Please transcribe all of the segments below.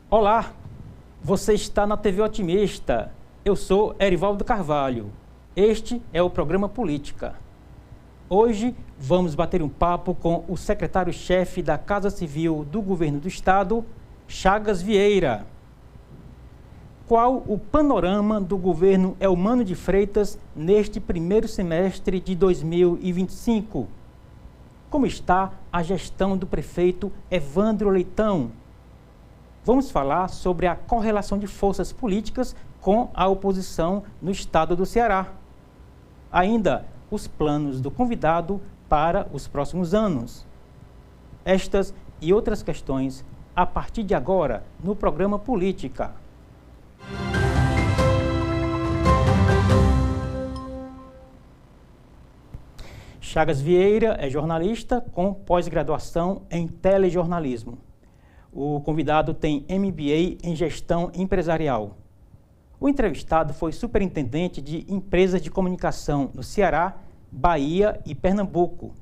Olá, você está na TV Otimista. Eu sou Erivaldo Carvalho. Este é o programa Política. Hoje vamos bater um papo com o secretário-chefe da Casa Civil do Governo do Estado, Chagas Vieira. Qual o panorama do governo Eumano de Freitas neste primeiro semestre de 2025? Como está a gestão do prefeito Evandro Leitão? Vamos falar sobre a correlação de forças políticas com a oposição no estado do Ceará. Ainda os planos do convidado para os próximos anos. Estas e outras questões a partir de agora no programa Política. Chagas Vieira é jornalista com pós-graduação em telejornalismo. O convidado tem MBA em gestão empresarial. O entrevistado foi superintendente de empresas de comunicação no Ceará, Bahia e Pernambuco.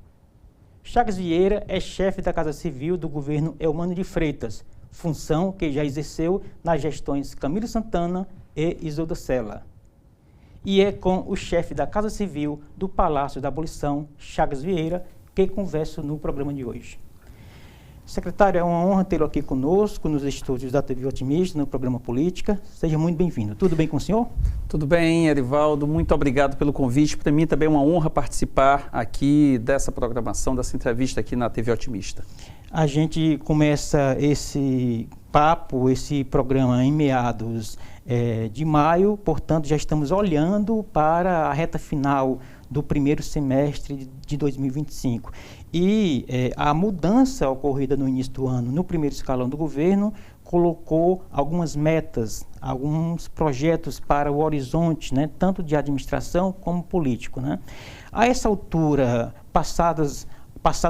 Chagas Vieira é chefe da Casa Civil do governo Eumano de Freitas, função que já exerceu nas gestões Camilo Santana e Isolda Sela. E é com o chefe da Casa Civil do Palácio da Abolição, Chagas Vieira, que converso no programa de hoje. Secretário, é uma honra tê-lo aqui conosco nos estúdios da TV Otimista, no programa Política. Seja muito bem-vindo. Tudo bem com o senhor? Tudo bem, Erivaldo. Muito obrigado pelo convite. Para mim também é uma honra participar aqui dessa programação, dessa entrevista aqui na TV Otimista. A gente começa esse papo, esse programa em meados de maio, portanto já estamos olhando para a reta final do primeiro semestre de 2025. E a mudança ocorrida no início do ano, no primeiro escalão do governo, colocou algumas metas, alguns projetos para o horizonte, né, tanto de administração como político, né? A essa altura, passados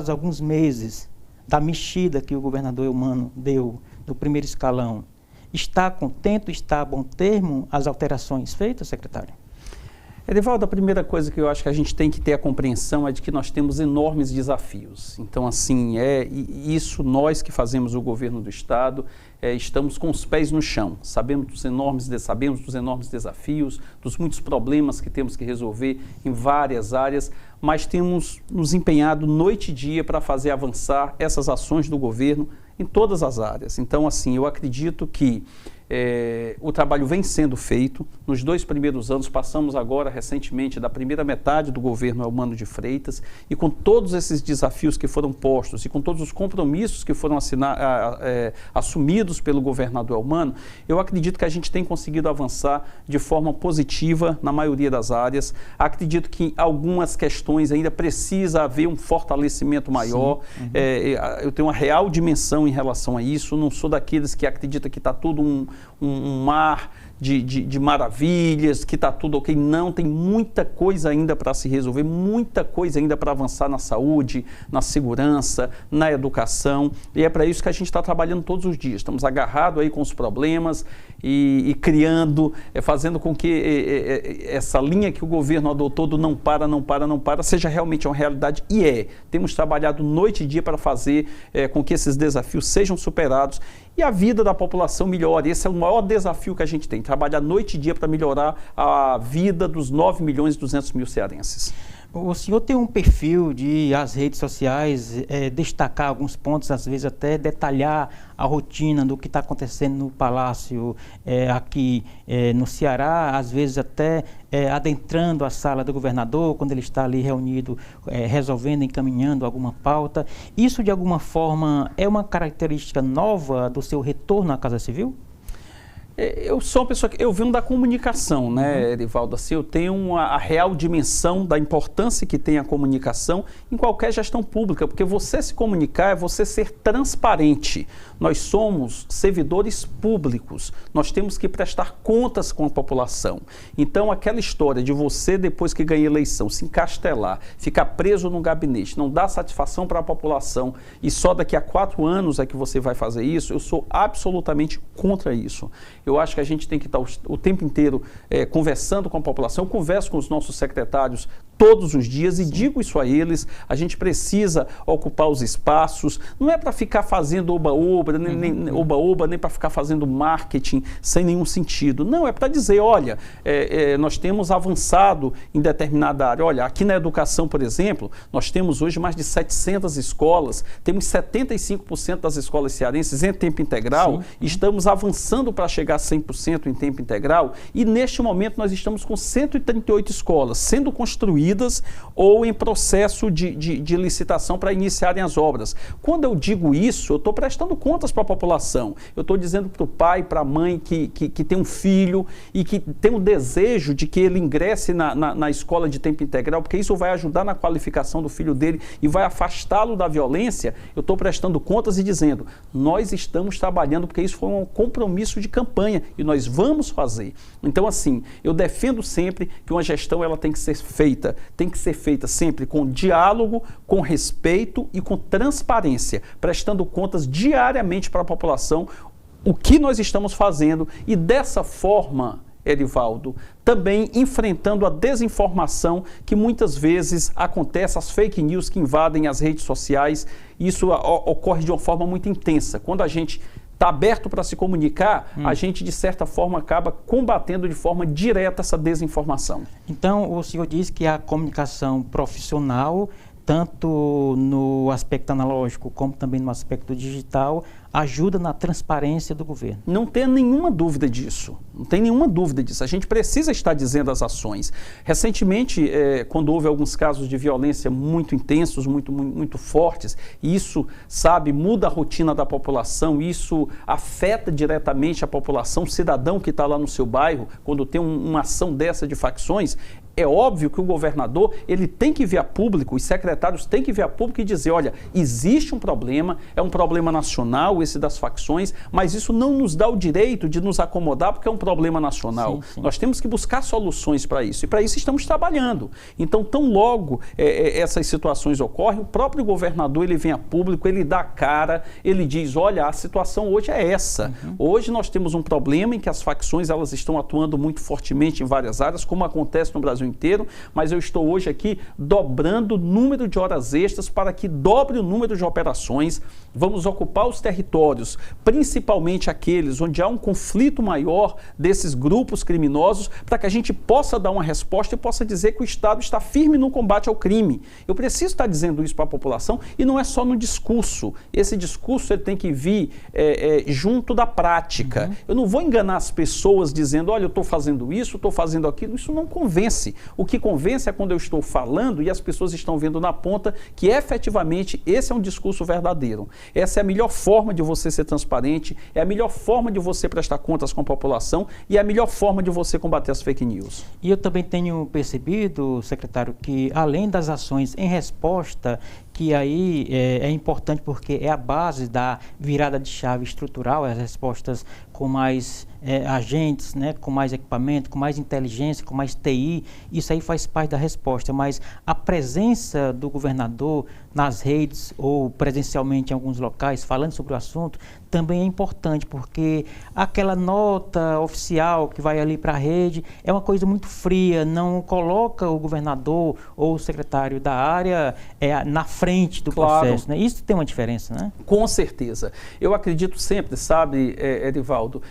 alguns meses da mexida que o governador Eumano deu no primeiro escalão, está contente, está a bom termo as alterações feitas, secretário? Erivaldo, a primeira coisa que eu acho que a gente tem que ter a compreensão é de que nós temos enormes desafios. Então, assim, isso nós que fazemos o governo do Estado, estamos com os pés no chão. Sabemos dos enormes desafios, dos muitos problemas que temos que resolver em várias áreas, mas temos nos empenhado noite e dia para fazer avançar essas ações do governo em todas as áreas. Então, assim, eu acredito que o trabalho vem sendo feito. Nos 2 primeiros anos, passamos agora recentemente da primeira metade do governo Eumano de Freitas, e com todos esses desafios que foram postos e com todos os compromissos que foram assumidos pelo governador Eumano, eu acredito que a gente tem conseguido avançar de forma positiva na maioria das áreas. Acredito que em algumas questões ainda precisa haver um fortalecimento maior. Uhum. Eu tenho uma real dimensão em relação a isso. Não sou daqueles que acreditam que está tudo um mar de maravilhas, que está tudo ok. Não, tem muita coisa ainda para se resolver, muita coisa ainda para avançar na saúde, na segurança, na educação, e é para isso que a gente está trabalhando todos os dias. Estamos agarrados aí com os problemas e criando, fazendo com que essa linha que o governo adotou do não para, seja realmente uma realidade, e temos trabalhado noite e dia para fazer com que esses desafios sejam superados e a vida da população melhore. Esse é o maior desafio que a gente tem, trabalhar noite e dia para melhorar a vida dos 9.200.000 cearenses. O senhor tem um perfil de as redes sociais destacar alguns pontos, às vezes até detalhar a rotina do que está acontecendo no Palácio aqui no Ceará, às vezes até adentrando a sala do governador, quando ele está ali reunido, resolvendo, encaminhando alguma pauta. Isso, de alguma forma, é uma característica nova do seu retorno à Casa Civil? Eu sou uma pessoa que eu venho da comunicação, né, Erivaldo? Assim, eu tenho a real dimensão da importância que tem a comunicação em qualquer gestão pública, porque você se comunicar é você ser transparente. Nós somos servidores públicos, nós temos que prestar contas com a população. Então, aquela história de você, depois que ganha eleição, se encastelar, ficar preso num gabinete, não dar satisfação para a população e só daqui a 4 anos é que você vai fazer isso, eu sou absolutamente contra isso. Eu acho que a gente tem que estar o tempo inteiro conversando com a população. Eu converso com os nossos secretários todos os dias e digo isso a eles, a gente precisa ocupar os espaços, não é para ficar fazendo oba-oba, nem para ficar fazendo marketing sem nenhum sentido, não, é para dizer, olha, nós temos avançado em determinada área, olha, aqui na educação, por exemplo, nós temos hoje mais de 700 escolas, temos 75% das escolas cearenses em tempo integral, estamos avançando para chegar a 100% em tempo integral e neste momento nós estamos com 138 escolas sendo construídas ou em processo de licitação para iniciarem as obras. Quando eu digo isso, eu estou prestando contas para a população. Eu estou dizendo para o pai, para a mãe que tem um filho e que tem um desejo de que ele ingresse na escola de tempo integral, porque isso vai ajudar na qualificação do filho dele e vai afastá-lo da violência. Eu estou prestando contas e dizendo, nós estamos trabalhando porque isso foi um compromisso de campanha e nós vamos fazer. Então, assim, eu defendo sempre que uma gestão ela tem que ser feita sempre com diálogo, com respeito e com transparência, prestando contas diariamente para a população o que nós estamos fazendo e dessa forma, Erivaldo, também enfrentando a desinformação que muitas vezes acontece, as fake news que invadem as redes sociais, isso ocorre de uma forma muito intensa. Quando a gente está aberto para se comunicar, a gente, de certa forma, acaba combatendo de forma direta essa desinformação. Então, o senhor diz que a comunicação profissional, tanto no aspecto analógico como também no aspecto digital, ajuda na transparência do governo. Não tem nenhuma dúvida disso. Não tem nenhuma dúvida disso. A gente precisa estar dizendo as ações. Recentemente, quando houve alguns casos de violência muito intensos, muito fortes, isso, muda a rotina da população, isso afeta diretamente a população, o cidadão que está lá no seu bairro, quando tem uma ação dessa de facções, é óbvio que o governador, ele tem que vir a público, os secretários têm que vir a público e dizer, olha, existe um problema, é um problema nacional, esse das facções, mas isso não nos dá o direito de nos acomodar porque é um problema nacional. Sim. Nós temos que buscar soluções para isso e para isso estamos trabalhando. Então, tão logo essas situações ocorrem, o próprio governador, ele vem a público, ele dá a cara, ele diz, olha, a situação hoje é essa. Hoje nós temos um problema em que as facções, elas estão atuando muito fortemente em várias áreas, como acontece no Brasil inteiro, mas eu estou hoje aqui dobrando o número de horas extras para que dobre o número de operações. Vamos ocupar os territórios, principalmente aqueles onde há um conflito maior desses grupos criminosos, para que a gente possa dar uma resposta e possa dizer que o Estado está firme no combate ao crime. Eu preciso estar dizendo isso para a população e não é só no discurso. Esse discurso ele tem que vir junto da prática. Eu não vou enganar as pessoas dizendo, olha, eu estou fazendo isso, estou fazendo aquilo. Isso não convence. O que convence é quando eu estou falando e as pessoas estão vendo na ponta que efetivamente esse é um discurso verdadeiro. Essa é a melhor forma de você ser transparente, é a melhor forma de você prestar contas com a população e é a melhor forma de você combater as fake news. E eu também tenho percebido, secretário, que além das ações em resposta, que aí é importante porque é a base da virada de chave estrutural, as respostas com mais agentes, né, com mais equipamento, com mais inteligência, com mais TI, isso aí faz parte da resposta, mas a presença do governador nas redes ou presencialmente em alguns locais, falando sobre o assunto, também é importante, porque aquela nota oficial que vai ali para a rede é uma coisa muito fria, não coloca o governador ou o secretário da área na frente do processo, né? Isso tem uma diferença, né? Com certeza. Eu acredito sempre, Erivaldo,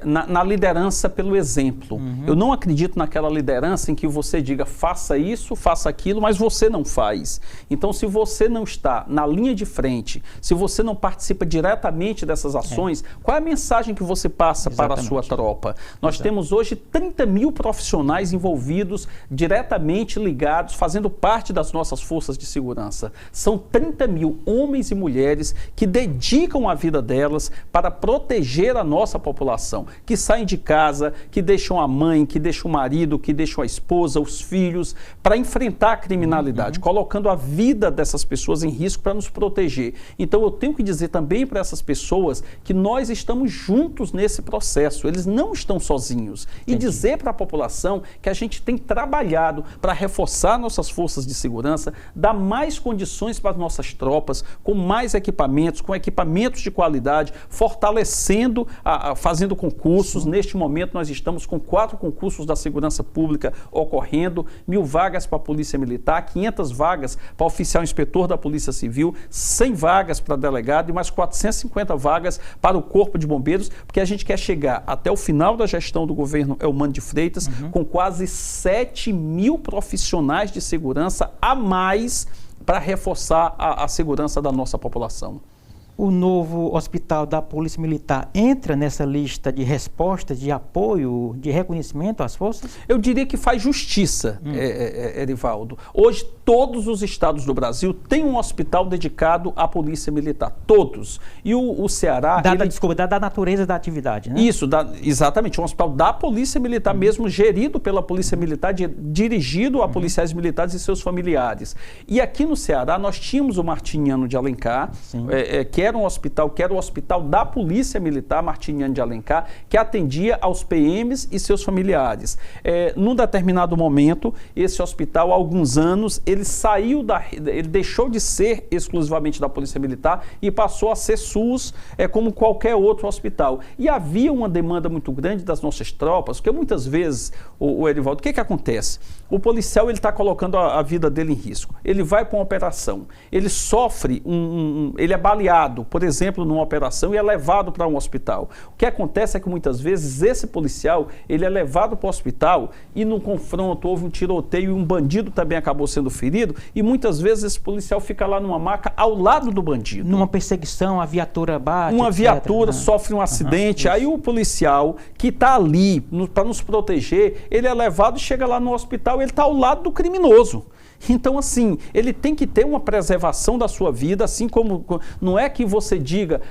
na liderança pelo exemplo. Eu não acredito naquela liderança em que você diga faça isso, faça aquilo, mas você não faz. Então, se você não está na linha de frente, se você não participa diretamente dessas ações, qual é a mensagem que você passa para a sua tropa? Nós temos hoje 30 mil profissionais envolvidos, diretamente ligados, fazendo parte das nossas forças de segurança. São 30 mil homens e mulheres que dedicam a vida delas para proteger a nossa população, que saem de casa, que deixam a mãe, que deixam o marido, que deixam a esposa, os filhos, para enfrentar a criminalidade, colocando a vida dessas pessoas em risco para nos proteger. Então eu tenho que dizer também para essas pessoas que nós estamos juntos nesse processo, eles não estão sozinhos. E dizer para a população que a gente tem trabalhado para reforçar nossas forças de segurança, dar mais condições condições para as nossas tropas, com mais equipamentos, com equipamentos de qualidade, fortalecendo, fazendo concursos. Neste momento nós estamos com 4 concursos da segurança pública ocorrendo, 1.000 vagas para a Polícia Militar, 500 vagas para oficial inspetor da Polícia Civil, 100 vagas para delegado e mais 450 vagas para o Corpo de Bombeiros, porque a gente quer chegar até o final da gestão do governo Eumano de Freitas com quase 7.000 profissionais de segurança a mais para reforçar a segurança da nossa população. O novo hospital da Polícia Militar entra nessa lista de respostas, de apoio, de reconhecimento às forças? Eu diria que faz justiça, Erivaldo. Hoje, todos os estados do Brasil têm um hospital dedicado à Polícia Militar. Todos. E o Ceará... Dada a natureza da atividade, né? Isso, exatamente. Um hospital da Polícia Militar mesmo, gerido pela Polícia Militar, dirigido a policiais militares e seus familiares. E aqui no Ceará, nós tínhamos o Martiniano de Alencar, que era o hospital da Polícia Militar, Martiniano de Alencar, que atendia aos PMs e seus familiares. Num determinado momento, esse hospital, há alguns anos, ele deixou de ser exclusivamente da Polícia Militar e passou a ser SUS, como qualquer outro hospital. E havia uma demanda muito grande das nossas tropas, porque muitas vezes, o Erivaldo, o que acontece? O policial está colocando a vida dele em risco. Ele vai para uma operação, ele sofre, ele é baleado, por exemplo, numa operação e é levado para um hospital. O que acontece é que muitas vezes esse policial, ele é levado para o hospital e no confronto houve um tiroteio e um bandido também acabou sendo ferido e muitas vezes esse policial fica lá numa maca ao lado do bandido. Numa perseguição, a viatura bate, uma viatura sofre um acidente, aí o policial que está ali para nos proteger, ele é levado e chega lá no hospital e ele está ao lado do criminoso. Então, assim, ele tem que ter uma preservação da sua vida, assim como não é que você diga,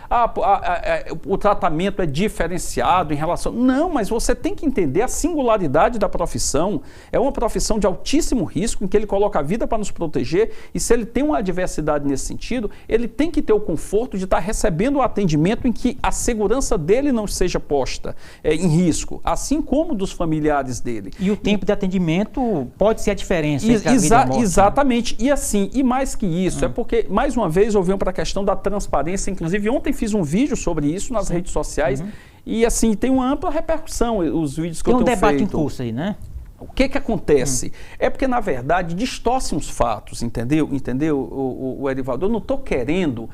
o tratamento é diferenciado em relação... Não, mas você tem que entender a singularidade da profissão. É uma profissão de altíssimo risco, em que ele coloca a vida para nos proteger, e se ele tem uma adversidade nesse sentido, ele tem que ter o conforto de estar recebendo o atendimento em que a segurança dele não seja posta em risco, assim como dos familiares dele. E o tempo de atendimento pode ser a diferença entre a vida e a morte. Exatamente, e assim, e mais que isso, é porque, mais uma vez, eu venho para a questão da transparência, inclusive ontem fiz um vídeo sobre isso nas redes sociais, e assim, tem uma ampla repercussão, os vídeos que eu tenho feito. Tem um debate em curso aí, né? O que acontece? É porque, na verdade, distorcem os fatos, entendeu? O Erivaldo, eu não estou querendo,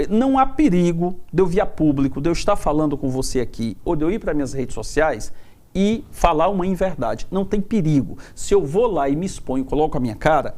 não há perigo de eu vir a público, de eu estar falando com você aqui, ou de eu ir para minhas redes sociais e falar uma inverdade. Não tem perigo. Se eu vou lá e me exponho, coloco a minha cara,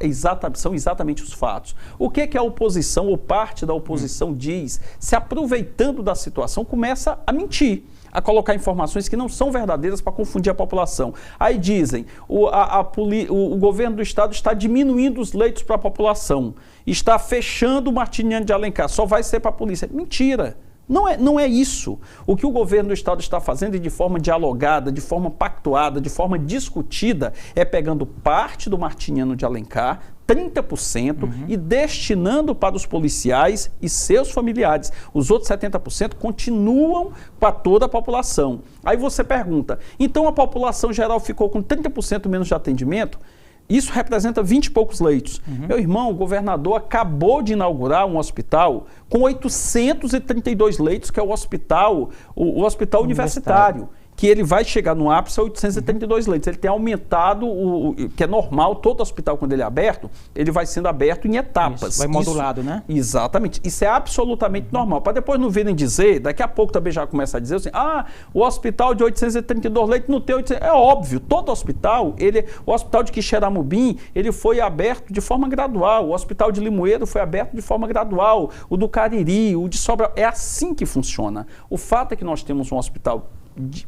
são exatamente os fatos. O que a oposição, ou parte da oposição diz, se aproveitando da situação, começa a mentir, a colocar informações que não são verdadeiras para confundir a população. Aí dizem, o governo do estado está diminuindo os leitos para a população, está fechando o Martiniano de Alencar, só vai ser para a polícia. Mentira! Não é isso. O que o governo do estado está fazendo e de forma dialogada, de forma pactuada, de forma discutida, é pegando parte do Martiniano de Alencar, 30%, e destinando para os policiais e seus familiares. Os outros 70% continuam para toda a população. Aí você pergunta, então a população geral ficou com 30% menos de atendimento? Isso representa 20 e poucos leitos. Meu irmão, o governador acabou de inaugurar um hospital com 832 leitos, que é o hospital universitário, que ele vai chegar no ápice a 832 leitos. Ele tem aumentado, que é normal, todo hospital, quando ele é aberto, ele vai sendo aberto em etapas. Isso, vai modulado, né? Exatamente. Isso é absolutamente normal. Para depois não virem dizer, daqui a pouco também já começa a dizer assim, o hospital de 832 leitos não tem 800... É óbvio, todo hospital, o hospital de Quixeramobim, ele foi aberto de forma gradual, o hospital de Limoeiro foi aberto de forma gradual, o do Cariri, o de Sobral, é assim que funciona. O fato é que nós temos um hospital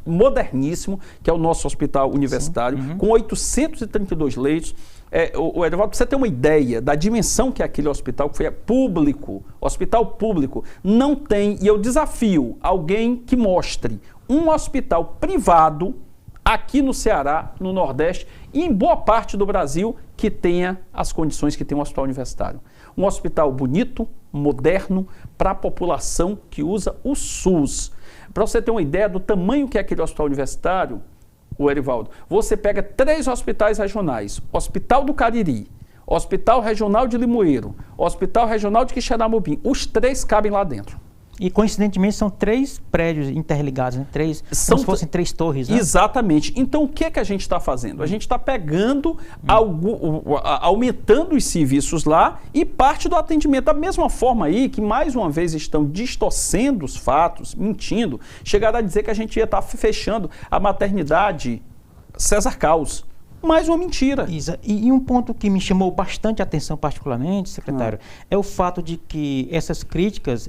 moderníssimo, que é o nosso hospital universitário, com 832 leitos. Erivaldo, para você ter uma ideia da dimensão que é aquele hospital, que foi público, hospital público, não tem, e eu desafio alguém que mostre um hospital privado aqui no Ceará, no Nordeste e em boa parte do Brasil que tenha as condições que tem um hospital universitário. Um hospital bonito, moderno, para a população que usa o SUS. Para você ter uma ideia do tamanho que é aquele hospital universitário, o Erivaldo, você pega 3 hospitais regionais, Hospital do Cariri, Hospital Regional de Limoeiro, Hospital Regional de Quixeramobim, os 3 cabem lá dentro. E, coincidentemente, são 3 prédios interligados, né? Como se fossem 3 torres, né? Exatamente. Então, o que é que a gente está fazendo? A gente está pegando, aumentando os serviços lá e parte do atendimento. Da mesma forma aí que, mais uma vez, estão distorcendo os fatos, mentindo, chegaram a dizer que a gente ia estar fechando a maternidade César Caos. Mais uma mentira. E um ponto que me chamou bastante a atenção particularmente, secretário, é o fato de que essas críticas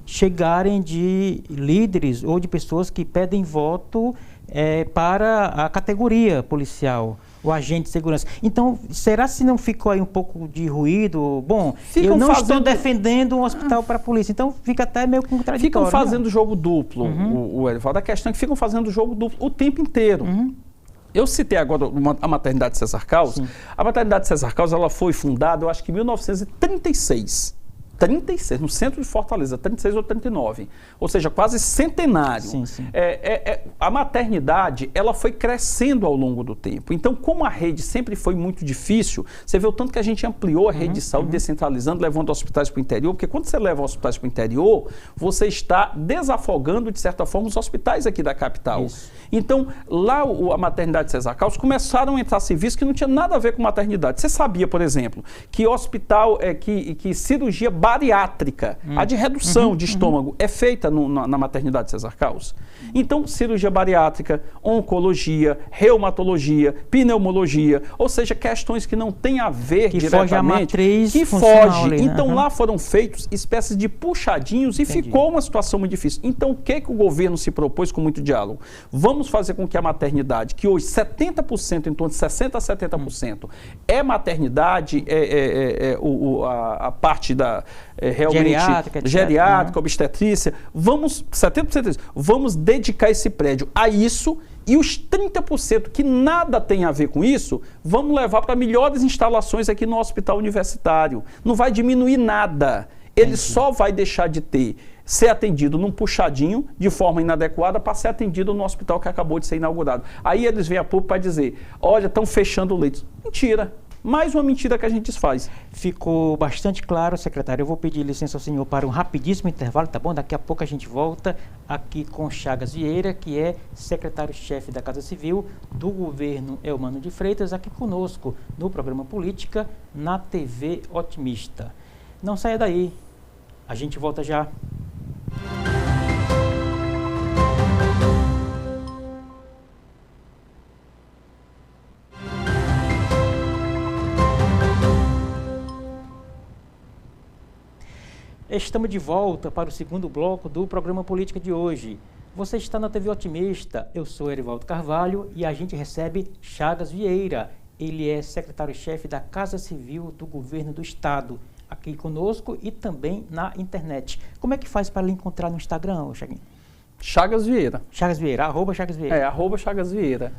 chegarem de líderes ou de pessoas que pedem voto para a categoria policial, o agente de segurança. Então, será se não ficou aí um pouco de ruído? Bom, eu não estou defendendo um hospital para a polícia, então fica até meio contraditório. Ficam fazendo jogo duplo, o Erivaldo. A questão é que ficam fazendo jogo duplo o tempo inteiro. Eu citei agora a maternidade César Caos. Sim. A maternidade César Caos, ela foi fundada, eu acho que em 1936. 36, no centro de Fortaleza, 36 ou 39. Ou seja, quase centenário. Sim, sim. A maternidade, ela foi crescendo ao longo do tempo. Então, como a rede sempre foi muito difícil, você vê o tanto que a gente ampliou a rede de saúde, descentralizando, levando hospitais para o interior, porque quando você leva hospitais para o interior, você está desafogando, de certa forma, os hospitais aqui da capital. Isso. Então, lá a maternidade César Caos começaram a entrar serviços que não tinha nada a ver com maternidade. Você sabia, por exemplo, que hospital, que cirurgia bariátrica, a de redução de estômago, é feita na maternidade César Caos? Então, cirurgia bariátrica, oncologia, reumatologia, pneumologia, ou seja, questões que não têm a ver que diretamente. Foge a matriz que foge. Ali, né? Então, lá foram feitos espécies de puxadinhos e ficou uma situação muito difícil. Então, o que o governo se propôs com muito diálogo? Vamos fazer com que a maternidade, que hoje 70%, em torno de 60% a 70%, é maternidade, a parte da realmente geriátrica, obstetrícia, 70%, vamos dedicar esse prédio a isso, e os 30% que nada tem a ver com isso, vamos levar para melhores instalações aqui no hospital universitário. Não vai diminuir nada. Ele só vai deixar de ser atendido num puxadinho, de forma inadequada, para ser atendido no hospital que acabou de ser inaugurado. Aí eles vêm a público para dizer, olha, estão fechando leitos. Mentira. Mais uma mentira que a gente desfaz. Ficou bastante claro, secretário. Eu vou pedir licença ao senhor para um rapidíssimo intervalo, tá bom? Daqui a pouco a gente volta aqui com Chagas Vieira, que é secretário-chefe da Casa Civil do governo Eumano de Freitas, aqui conosco no programa Política, na TV Otimista. Não saia daí, a gente volta já. Estamos de volta para o segundo bloco do programa Política de hoje. Você está na TV Otimista, eu sou Erivaldo Carvalho e a gente recebe Chagas Vieira. Ele é secretário-chefe da Casa Civil do Governo do Estado, aqui conosco e também na internet. Como é que faz para lhe encontrar no Instagram, Chaguinho? Chagas Vieira. Chagas Vieira, @, Chagas Vieira. @Chagas Vieira.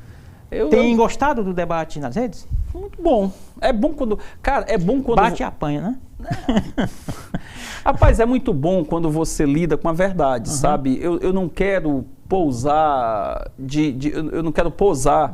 Tem gostado do debate nas redes? Muito bom. É bom quando... Cara, é bom quando... Bate e apanha, né? Rapaz, é muito bom quando você lida com a verdade, sabe? Eu não quero pousar eu não quero posar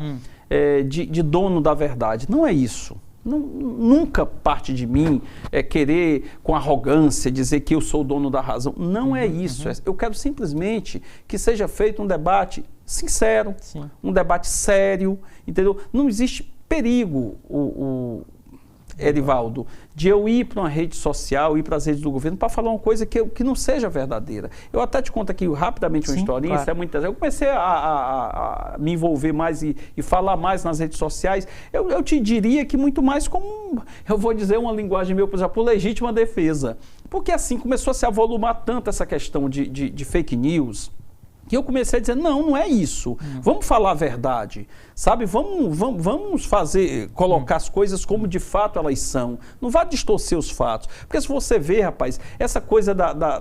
de dono da verdade. Não é isso. Nunca parte de mim querer, com arrogância, dizer que eu sou o dono da razão. Não é isso. Eu quero simplesmente que seja feito um debate sincero, um debate sério, entendeu? Não existe perigo, Erivaldo, de eu ir para uma rede social, ir para as redes do governo para falar uma coisa que não seja verdadeira. Eu até te conto aqui rapidamente uma historinha, claro. Isso é muitas vezes. Eu comecei a me envolver mais e falar mais nas redes sociais. Eu te diria que muito mais como, eu vou dizer uma linguagem meu, por exemplo, legítima defesa. Porque assim começou a se avolumar tanto essa questão de fake news, que eu comecei a dizer, não é isso. Vamos falar a verdade, sabe? Vamos colocar as coisas como de fato elas são. Não vá distorcer os fatos. Porque se você vê, rapaz, essa coisa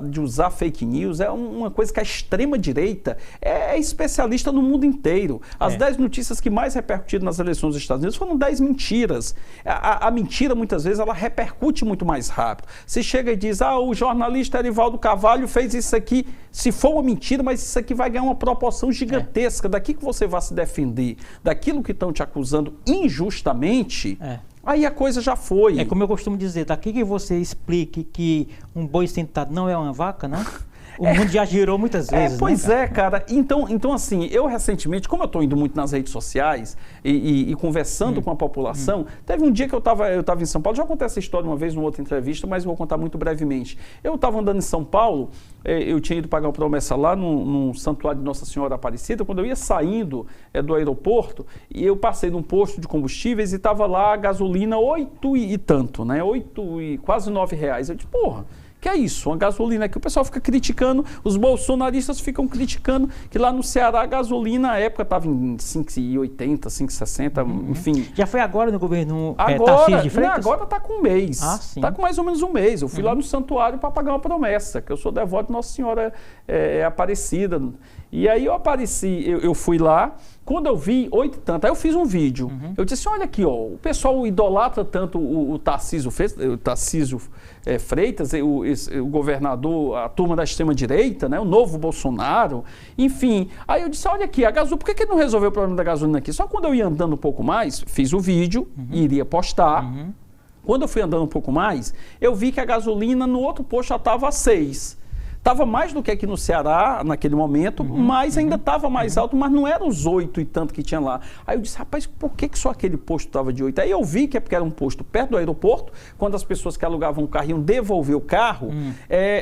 de usar fake news é uma coisa que a extrema-direita é especialista no mundo inteiro. As 10 notícias que mais repercutiram nas eleições dos Estados Unidos foram 10 mentiras. A mentira, muitas vezes, ela repercute muito mais rápido. Você chega e diz, o jornalista Erivaldo Carvalho fez isso aqui. Se for uma mentira, mas isso aqui vai ganhar uma proporção gigantesca. Daqui que você vai se defender, daquilo que estão te acusando injustamente, Aí a coisa já foi. É como eu costumo dizer, daqui que você explique que um boi sentado não é uma vaca, né? O mundo já girou muitas vezes, pois né, cara? Então, assim, eu recentemente, como eu estou indo muito nas redes sociais e conversando com a população, teve um dia que eu estava em São Paulo, já contei essa história uma vez numa outra entrevista, mas vou contar muito brevemente. Eu estava andando em São Paulo, eu tinha ido pagar uma promessa lá no Santuário de Nossa Senhora Aparecida, quando eu ia saindo do aeroporto, e eu passei num posto de combustíveis e estava lá a gasolina 8 e tanto, né? 8 e quase R$9. Eu disse, porra, que é isso, uma gasolina que o pessoal fica criticando, os bolsonaristas ficam criticando que lá no Ceará a gasolina na época estava em 5,80, 5,60, enfim. Já foi agora no governo Tarcísio de Freitas? Agora está com um mês, está com mais ou menos um mês. Eu fui lá no santuário para pagar uma promessa, que eu sou devoto de Nossa Senhora Aparecida. E aí eu apareci, eu fui lá, quando eu vi 8 e tanto, aí eu fiz um vídeo. Eu disse assim, olha aqui, ó, o pessoal idolatra tanto o Tarcísio Freitas, o governador, a turma da extrema-direita, né, o novo Bolsonaro, enfim. Aí eu disse, olha aqui, a gasolina, por que ele não resolveu o problema da gasolina aqui? Só quando eu ia andando um pouco mais, fiz o vídeo, iria postar. Quando eu fui andando um pouco mais, eu vi que a gasolina no outro posto já estava a 6. Estava mais do que aqui no Ceará, naquele momento, mas ainda estava mais alto, mas não era os 8 e tanto que tinha lá. Aí eu disse, rapaz, por que só aquele posto estava de 8? Aí eu vi que é porque era um posto perto do aeroporto, quando as pessoas que alugavam o carro iam devolver o carro,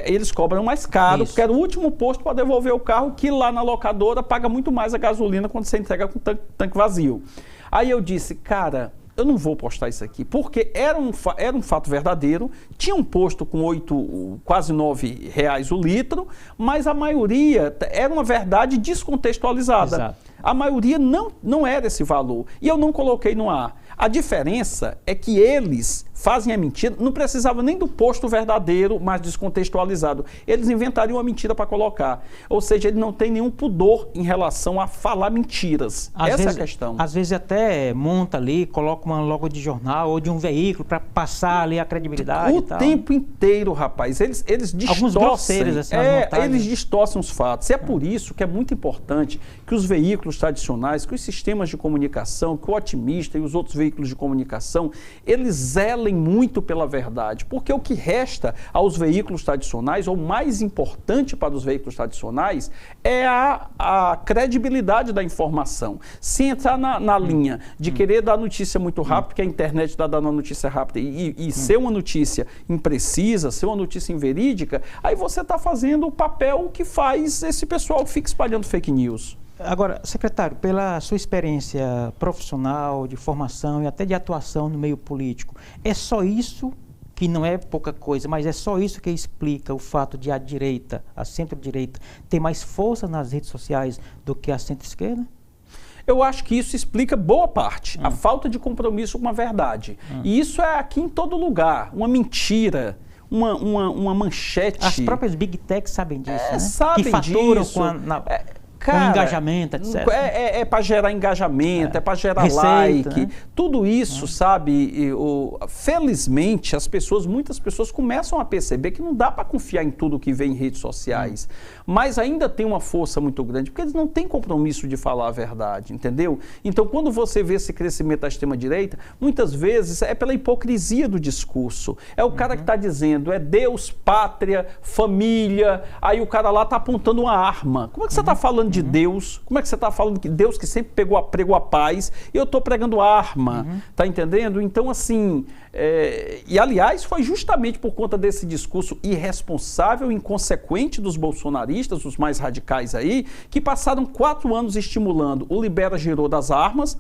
eles cobram mais caro, porque era o último posto para devolver o carro, que lá na locadora paga muito mais a gasolina quando você entrega com tanque vazio. Aí eu disse, cara, eu não vou postar isso aqui, porque era um fato verdadeiro, tinha um posto com quase R$9 o litro, mas a maioria era uma verdade descontextualizada. Exato. A maioria não era esse valor, e eu não coloquei no ar. A diferença é que eles fazem a mentira, não precisava nem do posto verdadeiro, mas descontextualizado. Eles inventariam uma mentira para colocar. Ou seja, ele não tem nenhum pudor em relação a falar mentiras. Essa é a questão. Às vezes até monta ali, coloca uma logo de jornal ou de um veículo para passar ali a credibilidade o e tal. tempo inteiro, rapaz. Eles distorcem. Alguns grosseiros, assim, eles distorcem os fatos. E é por isso que é muito importante que os veículos tradicionais, que os sistemas de comunicação, que o Otimista e os outros veículos de comunicação, eles zelem muito pela verdade, porque o que resta aos veículos tradicionais, ou mais importante para os veículos tradicionais, é a credibilidade da informação. Se entrar na linha de querer dar notícia muito rápido, porque a internet está dando uma notícia rápida, e ser uma notícia imprecisa, ser uma notícia inverídica, aí você está fazendo o papel que faz esse pessoal que fica espalhando fake news. Agora, secretário, pela sua experiência profissional, de formação e até de atuação no meio político, é só isso, que não é pouca coisa, mas é só isso que explica o fato de a direita, a centro-direita, ter mais força nas redes sociais do que a centro-esquerda? Eu acho que isso explica boa parte, a falta de compromisso com a verdade. E isso é aqui em todo lugar, uma mentira. Uma manchete. As próprias Big Techs sabem disso, né? Sabem que faturam disso. Com engajamento, etc. É para gerar engajamento, é para gerar receita, like, né? Tudo isso, sabe? Felizmente, muitas pessoas começam a perceber que não dá para confiar em tudo que vem em redes sociais, mas ainda tem uma força muito grande, porque eles não têm compromisso de falar a verdade, entendeu? Então, quando você vê esse crescimento da extrema-direita, muitas vezes é pela hipocrisia do discurso. É o cara que está dizendo, é Deus, pátria, família, aí o cara lá está apontando uma arma. Como é que você está falando de Deus? Como é que você está falando que Deus que sempre pregou a paz e eu estou pregando arma? Tá entendendo? Então, assim, e aliás, foi justamente por conta desse discurso irresponsável e inconsequente dos bolsonaristas, os mais radicais aí, que passaram 4 anos estimulando o libera girou das armas,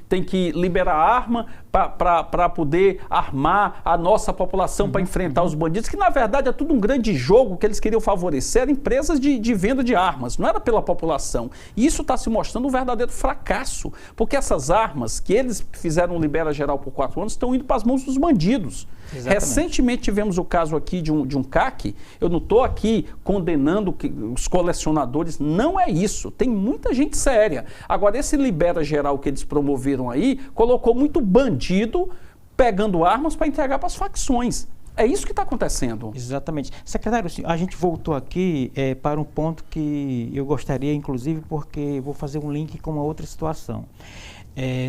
tem que liberar a arma para poder armar a nossa população para enfrentar os bandidos, que na verdade é tudo um grande jogo que eles queriam favorecer empresas de venda de armas, não era pela população. E isso está se mostrando um verdadeiro fracasso, porque essas armas que eles fizeram libera geral por 4 anos estão indo para as mãos dos bandidos. Exatamente. Recentemente tivemos o caso aqui de um CAC, eu não estou aqui condenando os colecionadores, não é isso, tem muita gente séria. Agora, esse libera geral que eles promoveram aí, colocou muito bandido pegando armas para entregar para as facções. É isso que está acontecendo. Exatamente. Secretário, a gente voltou aqui para um ponto que eu gostaria, inclusive, porque vou fazer um link com uma outra situação.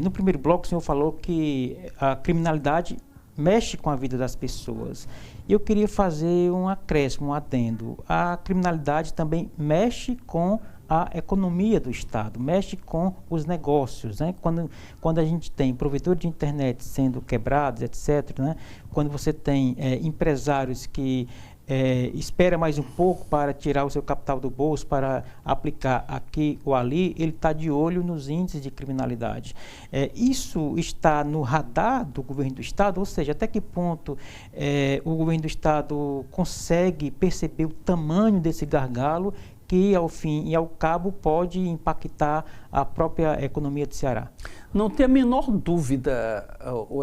No primeiro bloco, o senhor falou que a criminalidade mexe com a vida das pessoas. Eu queria fazer um acréscimo, um adendo. A criminalidade também mexe com a economia do Estado, mexe com os negócios, né? Quando a gente tem provedores de internet sendo quebrados, etc., né? Quando você tem empresários que espera mais um pouco para tirar o seu capital do bolso, para aplicar aqui ou ali, ele está de olho nos índices de criminalidade. Isso está no radar do governo do Estado, ou seja, até que ponto o governo do Estado consegue perceber o tamanho desse gargalo que, ao fim e ao cabo, pode impactar a própria economia do Ceará? Não tem a menor dúvida,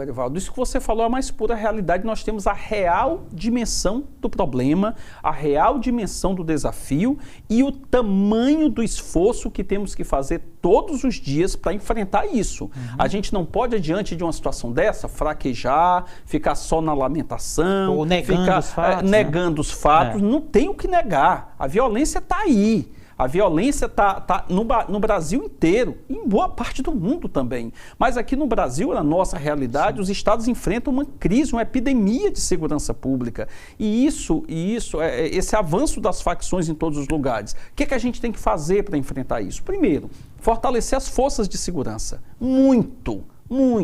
Erivaldo. Isso que você falou é a mais pura realidade. Nós temos a real dimensão do problema, a real dimensão do desafio e o tamanho do esforço que temos que fazer todos os dias para enfrentar isso. Uhum. A gente não pode, diante de uma situação dessa, fraquejar, ficar só na lamentação, ou negando os fatos. Não tem o que negar. A violência está aí. A violência está no Brasil inteiro, e em boa parte do mundo também. Mas aqui no Brasil, na nossa realidade, sim, os estados enfrentam uma crise, uma epidemia de segurança pública. E esse avanço das facções em todos os lugares. O que a gente tem que fazer para enfrentar isso? Primeiro, fortalecer as forças de segurança. Muito,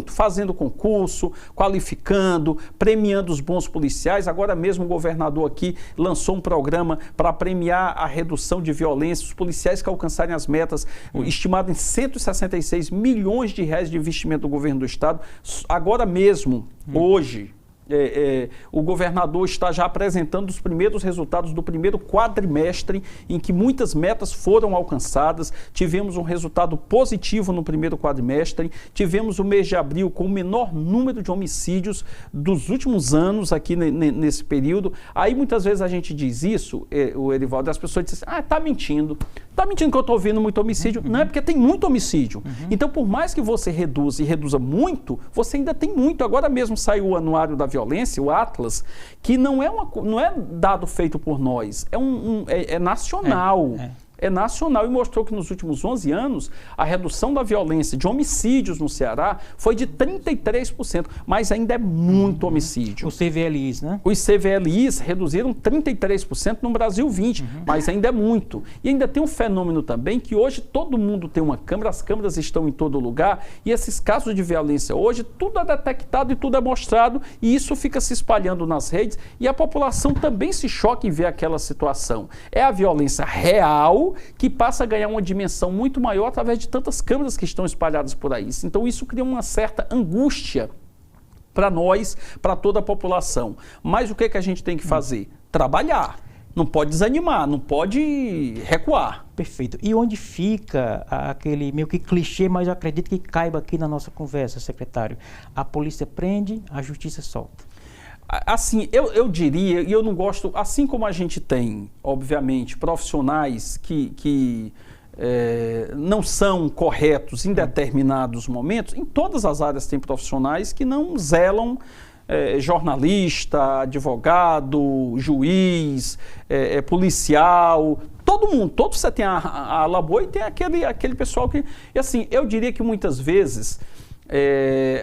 fazendo concurso, qualificando, premiando os bons policiais. Agora mesmo o governador aqui lançou um programa para premiar a redução de violência, os policiais que alcançarem as metas, estimado em 166 milhões de reais de investimento do governo do estado. Agora mesmo, hoje, o governador está já apresentando os primeiros resultados do primeiro quadrimestre, em que muitas metas foram alcançadas. Tivemos um resultado positivo no primeiro quadrimestre, tivemos o mês de abril com o menor número de homicídios dos últimos anos aqui nesse período. Aí muitas vezes a gente diz isso, o Erivaldo, as pessoas dizem assim, tá mentindo que eu estou vendo muito homicídio. Não, é porque tem muito homicídio. Então, por mais que você reduza muito, você ainda tem muito. Agora mesmo saiu o Anuário da Violência, o Atlas, que não é dado feito por nós, é nacional. É nacional e mostrou que nos últimos 11 anos a redução da violência de homicídios no Ceará foi de 33%, mas ainda é muito homicídio. Os CVLIs, né? Os CVLIs reduziram 33%, no Brasil 20%, mas ainda é muito. E ainda tem um fenômeno também que hoje todo mundo tem uma câmera, as câmeras estão em todo lugar e esses casos de violência hoje tudo é detectado e tudo é mostrado e isso fica se espalhando nas redes e a população também se choca em ver aquela situação. É a violência real que passa a ganhar uma dimensão muito maior através de tantas câmeras que estão espalhadas por aí. Então isso cria uma certa angústia para nós, para toda a população. Mas o que a gente tem que fazer? Trabalhar. Não pode desanimar, não pode recuar. Perfeito. E onde fica aquele meio que clichê, mas eu acredito que caiba aqui na nossa conversa, secretário? A polícia prende, a justiça solta. Assim, eu diria, e eu não gosto, assim como a gente tem, obviamente, profissionais que não são corretos em determinados momentos, em todas as áreas tem profissionais que não zelam, jornalista, advogado, juiz, policial, todo mundo, todos você tem a laboa e tem aquele pessoal que, e assim, eu diria que muitas vezes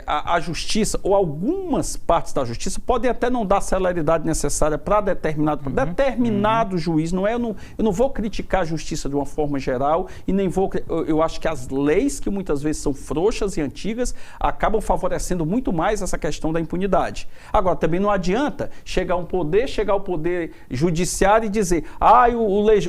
a justiça ou algumas partes da justiça podem até não dar a celeridade necessária para determinado juiz. Eu não vou criticar a justiça de uma forma geral e nem vou. Eu acho que as leis que muitas vezes são frouxas e antigas acabam favorecendo muito mais essa questão da impunidade. Agora, também não adianta chegar ao poder judiciário e dizer